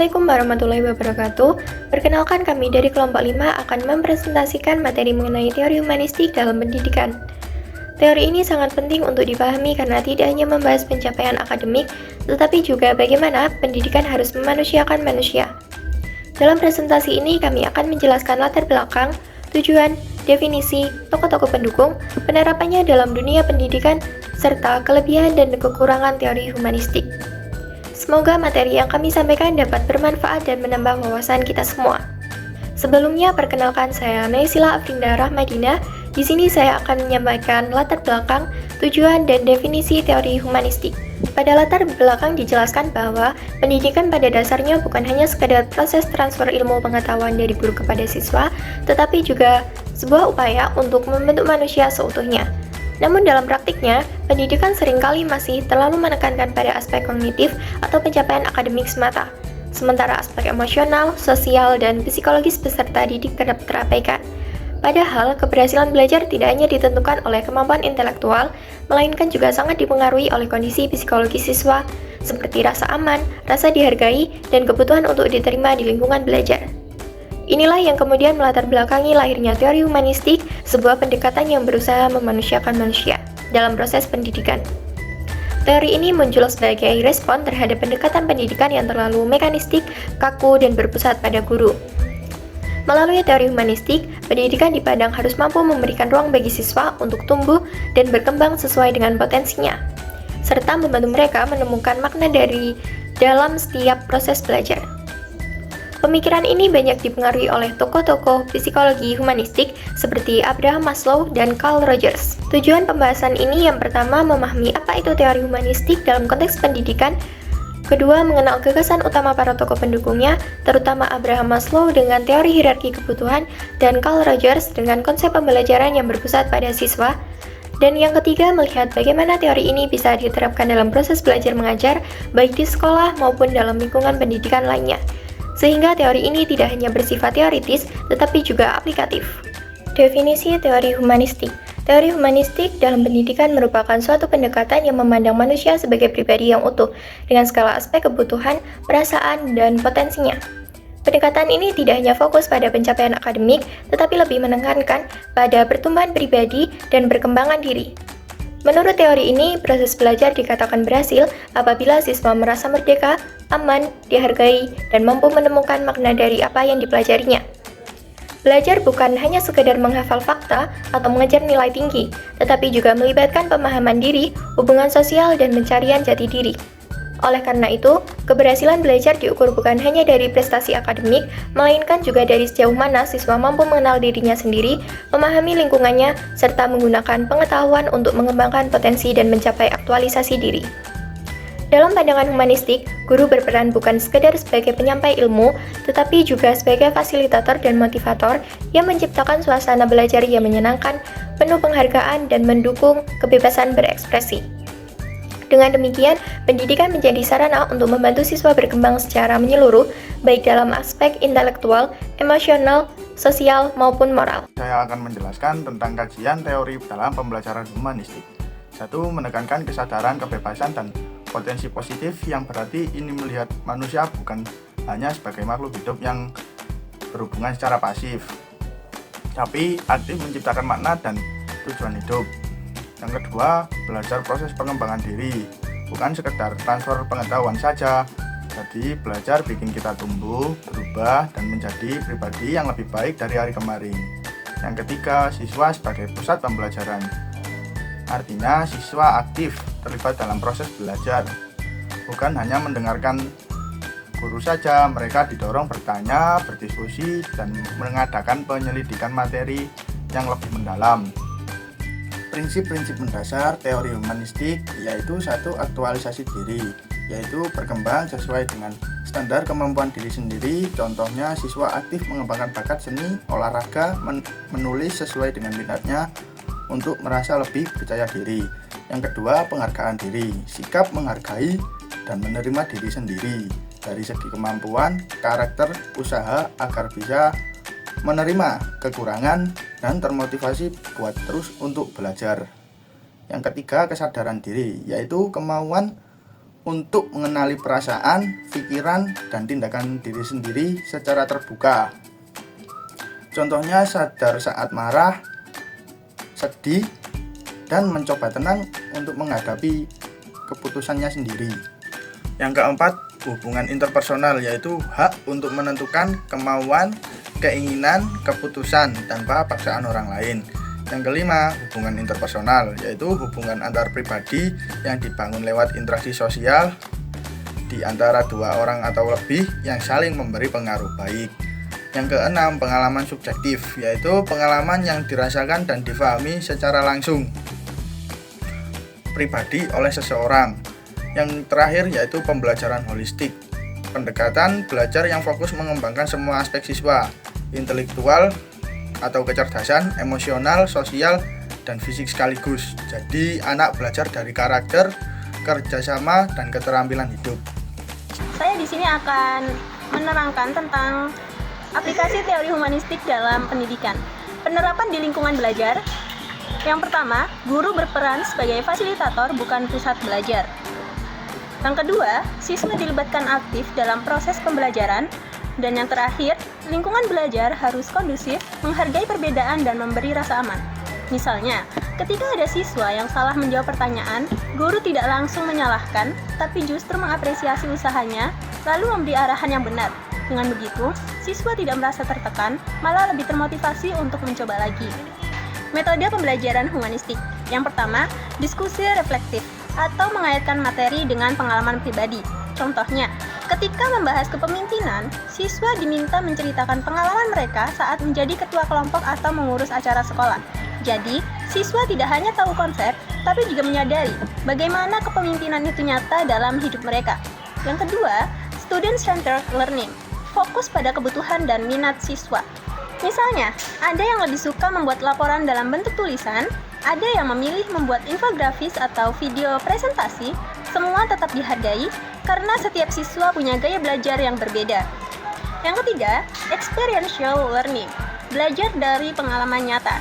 Assalamualaikum warahmatullahi wabarakatuh. Perkenalkan, kami dari kelompok 5 akan mempresentasikan materi mengenai teori humanistik dalam pendidikan. Teori ini sangat penting untuk dipahami karena tidak hanya membahas pencapaian akademik, tetapi juga bagaimana pendidikan harus memanusiakan manusia. Dalam presentasi ini kami akan menjelaskan latar belakang, tujuan, definisi, tokoh-tokoh pendukung, penerapannya dalam dunia pendidikan, serta kelebihan dan kekurangan teori humanistik. Semoga materi yang kami sampaikan dapat bermanfaat dan menambah wawasan kita semua. Sebelumnya, perkenalkan, saya Naysila Afrinda Rahmadina. Di sini saya akan menyampaikan latar belakang, tujuan, dan definisi teori humanistik. Pada latar belakang dijelaskan bahwa pendidikan pada dasarnya bukan hanya sekadar proses transfer ilmu pengetahuan dari guru kepada siswa, tetapi juga sebuah upaya untuk membentuk manusia seutuhnya. Namun dalam praktiknya, pendidikan seringkali masih terlalu menekankan pada aspek kognitif atau pencapaian akademik semata, sementara aspek emosional, sosial, dan psikologis peserta didik kerap terabaikan. Padahal, keberhasilan belajar tidak hanya ditentukan oleh kemampuan intelektual, melainkan juga sangat dipengaruhi oleh kondisi psikologis siswa, seperti rasa aman, rasa dihargai, dan kebutuhan untuk diterima di lingkungan belajar. Inilah yang kemudian melatar belakangi lahirnya teori humanistik, sebuah pendekatan yang berusaha memanusiakan manusia dalam proses pendidikan. Teori ini muncul sebagai respon terhadap pendekatan pendidikan yang terlalu mekanistik, kaku, dan berpusat pada guru. Melalui teori humanistik, pendidikan dipandang harus mampu memberikan ruang bagi siswa untuk tumbuh dan berkembang sesuai dengan potensinya, serta membantu mereka menemukan makna dari dalam setiap proses belajar. Pemikiran ini banyak dipengaruhi oleh tokoh-tokoh psikologi humanistik seperti Abraham Maslow dan Carl Rogers. Tujuan pembahasan ini yang pertama memahami apa itu teori humanistik dalam konteks pendidikan, kedua mengenal gagasan utama para tokoh pendukungnya, terutama Abraham Maslow dengan teori hierarki kebutuhan dan Carl Rogers dengan konsep pembelajaran yang berpusat pada siswa, dan yang ketiga melihat bagaimana teori ini bisa diterapkan dalam proses belajar mengajar baik di sekolah maupun dalam lingkungan pendidikan lainnya. Sehingga teori ini tidak hanya bersifat teoritis, tetapi juga aplikatif. Definisi teori humanistik. Teori humanistik dalam pendidikan merupakan suatu pendekatan yang memandang manusia sebagai pribadi yang utuh, dengan skala aspek kebutuhan, perasaan, dan potensinya. Pendekatan ini tidak hanya fokus pada pencapaian akademik, tetapi lebih menekankan pada pertumbuhan pribadi dan perkembangan diri. Menurut teori ini, proses belajar dikatakan berhasil apabila siswa merasa merdeka, aman, dihargai, dan mampu menemukan makna dari apa yang dipelajarinya. Belajar bukan hanya sekedar menghafal fakta atau mengejar nilai tinggi, tetapi juga melibatkan pemahaman diri, hubungan sosial, dan pencarian jati diri. Oleh karena itu, keberhasilan belajar diukur bukan hanya dari prestasi akademik, melainkan juga dari sejauh mana siswa mampu mengenal dirinya sendiri, memahami lingkungannya, serta menggunakan pengetahuan untuk mengembangkan potensi dan mencapai aktualisasi diri. Dalam pandangan humanistik, guru berperan bukan sekedar sebagai penyampai ilmu, tetapi juga sebagai fasilitator dan motivator yang menciptakan suasana belajar yang menyenangkan, penuh penghargaan, dan mendukung kebebasan berekspresi. Dengan demikian, pendidikan menjadi sarana untuk membantu siswa berkembang secara menyeluruh, baik dalam aspek intelektual, emosional, sosial, maupun moral. Saya akan menjelaskan tentang kajian teori dalam pembelajaran humanistik. 1. Menekankan kesadaran, kebebasan, dan potensi positif, yang berarti ini melihat manusia bukan hanya sebagai makhluk hidup yang berhubungan secara pasif, tapi aktif menciptakan makna dan tujuan hidup. Yang kedua, belajar proses pengembangan diri, bukan sekedar transfer pengetahuan saja. Jadi belajar bikin kita tumbuh, berubah, dan menjadi pribadi yang lebih baik dari hari kemarin. Yang ketiga, siswa sebagai pusat pembelajaran. Artinya siswa aktif terlibat dalam proses belajar, bukan hanya mendengarkan guru saja. Mereka didorong bertanya, berdiskusi, dan mengadakan penyelidikan materi yang lebih mendalam. Prinsip-prinsip mendasar teori humanistik yaitu 1. Aktualisasi diri, yaitu berkembang sesuai dengan standar kemampuan diri sendiri. Contohnya, siswa aktif mengembangkan bakat seni, olahraga, menulis sesuai dengan minatnya untuk merasa lebih percaya diri. Yang kedua, penghargaan diri, sikap menghargai dan menerima diri sendiri dari segi kemampuan, karakter, usaha agar bisa menerima kekurangan dan termotivasi buat terus untuk belajar. Yang ketiga, kesadaran diri, yaitu kemauan untuk mengenali perasaan, pikiran, dan tindakan diri sendiri secara terbuka. Contohnya sadar saat marah, sedih, dan mencoba tenang untuk menghadapi keputusannya sendiri. Yang keempat, hubungan interpersonal, yaitu hak untuk menentukan kemauan, keinginan, keputusan tanpa paksaan orang lain. Yang kelima, hubungan interpersonal, yaitu hubungan antar pribadi yang dibangun lewat interaksi sosial di antara dua orang atau lebih yang saling memberi pengaruh baik. Yang keenam, pengalaman subjektif, yaitu pengalaman yang dirasakan dan difahami secara langsung pribadi oleh seseorang. Yang terakhir yaitu pembelajaran holistik, pendekatan belajar yang fokus mengembangkan semua aspek siswa, intelektual atau kecerdasan, emosional, sosial, dan fisik sekaligus. Jadi anak belajar dari karakter, kerjasama, dan keterampilan hidup. Saya di sini akan menerangkan tentang aplikasi teori humanistik dalam pendidikan. Penerapan di lingkungan belajar. Yang pertama, guru berperan sebagai fasilitator bukan pusat belajar. Yang kedua, siswa dilibatkan aktif dalam proses pembelajaran. Dan yang terakhir, lingkungan belajar harus kondusif, menghargai perbedaan dan memberi rasa aman. Misalnya, ketika ada siswa yang salah menjawab pertanyaan, guru tidak langsung menyalahkan, tapi justru mengapresiasi usahanya, lalu memberi arahan yang benar. Dengan begitu, siswa tidak merasa tertekan, malah lebih termotivasi untuk mencoba lagi. Metode pembelajaran humanistik. Yang pertama, diskusi reflektif atau mengaitkan materi dengan pengalaman pribadi. Contohnya, ketika membahas kepemimpinan, siswa diminta menceritakan pengalaman mereka saat menjadi ketua kelompok atau mengurus acara sekolah. Jadi, siswa tidak hanya tahu konsep, tapi juga menyadari bagaimana kepemimpinan itu nyata dalam hidup mereka. Yang kedua, student-centered learning, fokus pada kebutuhan dan minat siswa. Misalnya, ada yang lebih suka membuat laporan dalam bentuk tulisan, ada yang memilih membuat infografis atau video presentasi, semua tetap dihargai karena setiap siswa punya gaya belajar yang berbeda. Yang ketiga, experiential learning, belajar dari pengalaman nyata.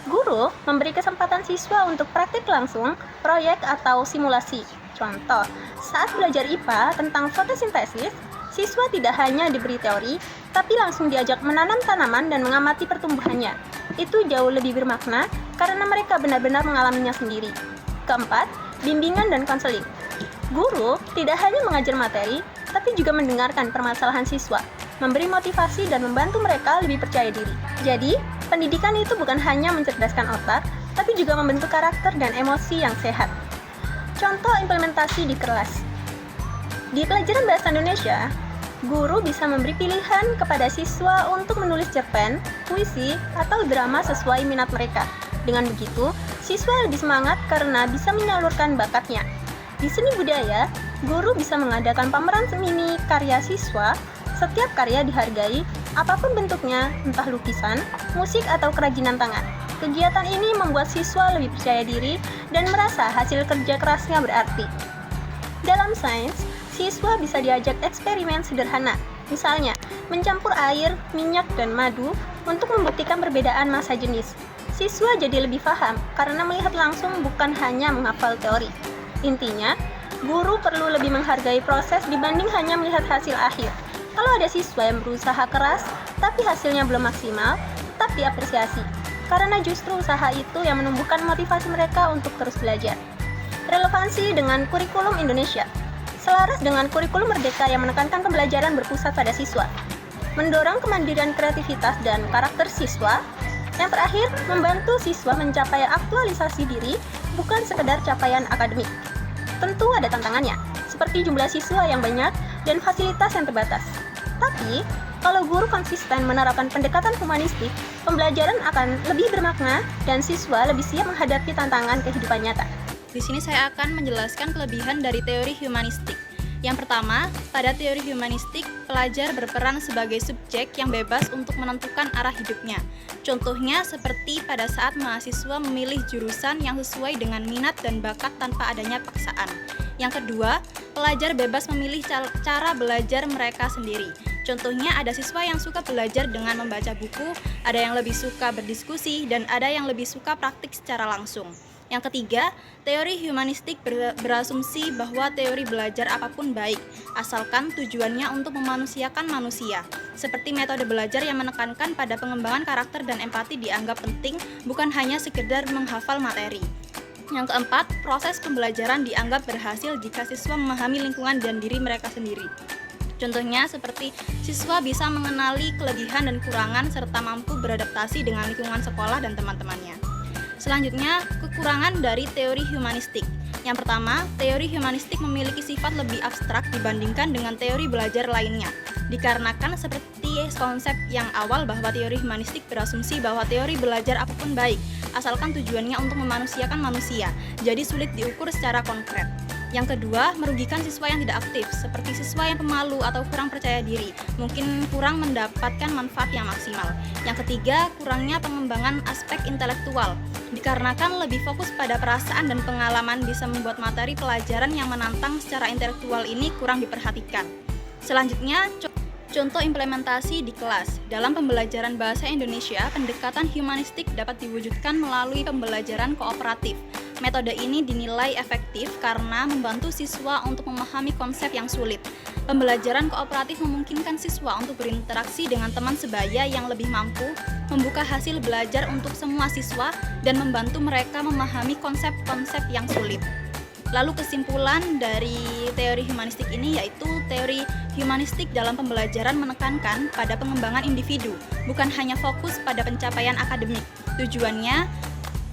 Guru memberi kesempatan siswa untuk praktik langsung, proyek atau simulasi. Contoh, saat belajar IPA tentang fotosintesis, siswa tidak hanya diberi teori, tapi langsung diajak menanam tanaman dan mengamati pertumbuhannya. Itu jauh lebih bermakna karena mereka benar-benar mengalaminya sendiri. Keempat, bimbingan dan konseling. Guru tidak hanya mengajar materi, tapi juga mendengarkan permasalahan siswa, memberi motivasi dan membantu mereka lebih percaya diri. Jadi, pendidikan itu bukan hanya mencerdaskan otak, tapi juga membentuk karakter dan emosi yang sehat. Contoh implementasi di kelas. Di pelajaran Bahasa Indonesia, guru bisa memberi pilihan kepada siswa untuk menulis cerpen, puisi, atau drama sesuai minat mereka. Dengan begitu, siswa lebih semangat karena bisa menyalurkan bakatnya. Di seni budaya, guru bisa mengadakan pameran mini karya siswa. Setiap karya dihargai, apapun bentuknya, entah lukisan, musik, atau kerajinan tangan. Kegiatan ini membuat siswa lebih percaya diri dan merasa hasil kerja kerasnya berarti. Dalam sains, siswa bisa diajak eksperimen sederhana, misalnya mencampur air, minyak, dan madu untuk membuktikan perbedaan massa jenis. Siswa jadi lebih paham karena melihat langsung bukan hanya menghafal teori. Intinya, guru perlu lebih menghargai proses dibanding hanya melihat hasil akhir. Kalau ada siswa yang berusaha keras, tapi hasilnya belum maksimal, tetap diapresiasi, karena justru usaha itu yang menumbuhkan motivasi mereka untuk terus belajar. Relevansi dengan kurikulum Indonesia. Selaras dengan kurikulum Merdeka yang menekankan pembelajaran berpusat pada siswa, mendorong kemandirian kreativitas dan karakter siswa. Yang terakhir, membantu siswa mencapai aktualisasi diri, bukan sekedar capaian akademik. Tentu ada tantangannya, seperti jumlah siswa yang banyak dan fasilitas yang terbatas. Tapi, kalau guru konsisten menerapkan pendekatan humanistik, pembelajaran akan lebih bermakna dan siswa lebih siap menghadapi tantangan kehidupan nyata. Di sini saya akan menjelaskan kelebihan dari teori humanistik. Yang pertama, pada teori humanistik, pelajar berperan sebagai subjek yang bebas untuk menentukan arah hidupnya. Contohnya seperti pada saat mahasiswa memilih jurusan yang sesuai dengan minat dan bakat tanpa adanya paksaan. Yang kedua, pelajar bebas memilih cara belajar mereka sendiri. Contohnya ada siswa yang suka belajar dengan membaca buku, ada yang lebih suka berdiskusi, dan ada yang lebih suka praktik secara langsung. Yang ketiga, teori humanistik berasumsi bahwa teori belajar apapun baik, asalkan tujuannya untuk memanusiakan manusia. Seperti metode belajar yang menekankan pada pengembangan karakter dan empati dianggap penting, bukan hanya sekedar menghafal materi. Yang keempat, proses pembelajaran dianggap berhasil jika siswa memahami lingkungan dan diri mereka sendiri. Contohnya seperti siswa bisa mengenali kelebihan dan kekurangan serta mampu beradaptasi dengan lingkungan sekolah dan teman-temannya. Selanjutnya, kekurangan dari teori humanistik. Yang pertama, teori humanistik memiliki sifat lebih abstrak dibandingkan dengan teori belajar lainnya. Dikarenakan seperti konsep yang awal bahwa teori humanistik berasumsi bahwa teori belajar apapun baik, asalkan tujuannya untuk memanusiakan manusia, jadi sulit diukur secara konkret. Yang kedua, merugikan siswa yang tidak aktif, seperti siswa yang pemalu atau kurang percaya diri, mungkin kurang mendapatkan manfaat yang maksimal. Yang ketiga, kurangnya pengembangan aspek intelektual, dikarenakan lebih fokus pada perasaan dan pengalaman bisa membuat materi pelajaran yang menantang secara intelektual ini kurang diperhatikan. Selanjutnya, contoh implementasi di kelas. Dalam pembelajaran bahasa Indonesia, pendekatan humanistik dapat diwujudkan melalui pembelajaran kooperatif. Metode ini dinilai efektif karena membantu siswa untuk memahami konsep yang sulit. Pembelajaran kooperatif memungkinkan siswa untuk berinteraksi dengan teman sebaya yang lebih mampu, membuka hasil belajar untuk semua siswa, dan membantu mereka memahami konsep-konsep yang sulit. Lalu kesimpulan dari teori humanistik ini yaitu teori humanistik dalam pembelajaran menekankan pada pengembangan individu, bukan hanya fokus pada pencapaian akademik.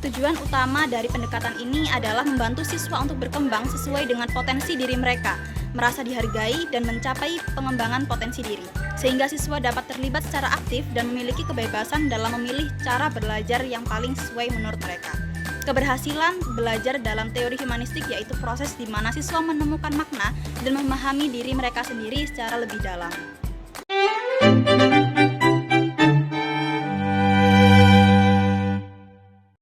Tujuan utama dari pendekatan ini adalah membantu siswa untuk berkembang sesuai dengan potensi diri mereka, merasa dihargai dan mencapai pengembangan potensi diri, sehingga siswa dapat terlibat secara aktif dan memiliki kebebasan dalam memilih cara belajar yang paling sesuai menurut mereka. Keberhasilan belajar dalam teori humanistik yaitu proses di mana siswa menemukan makna dan memahami diri mereka sendiri secara lebih dalam.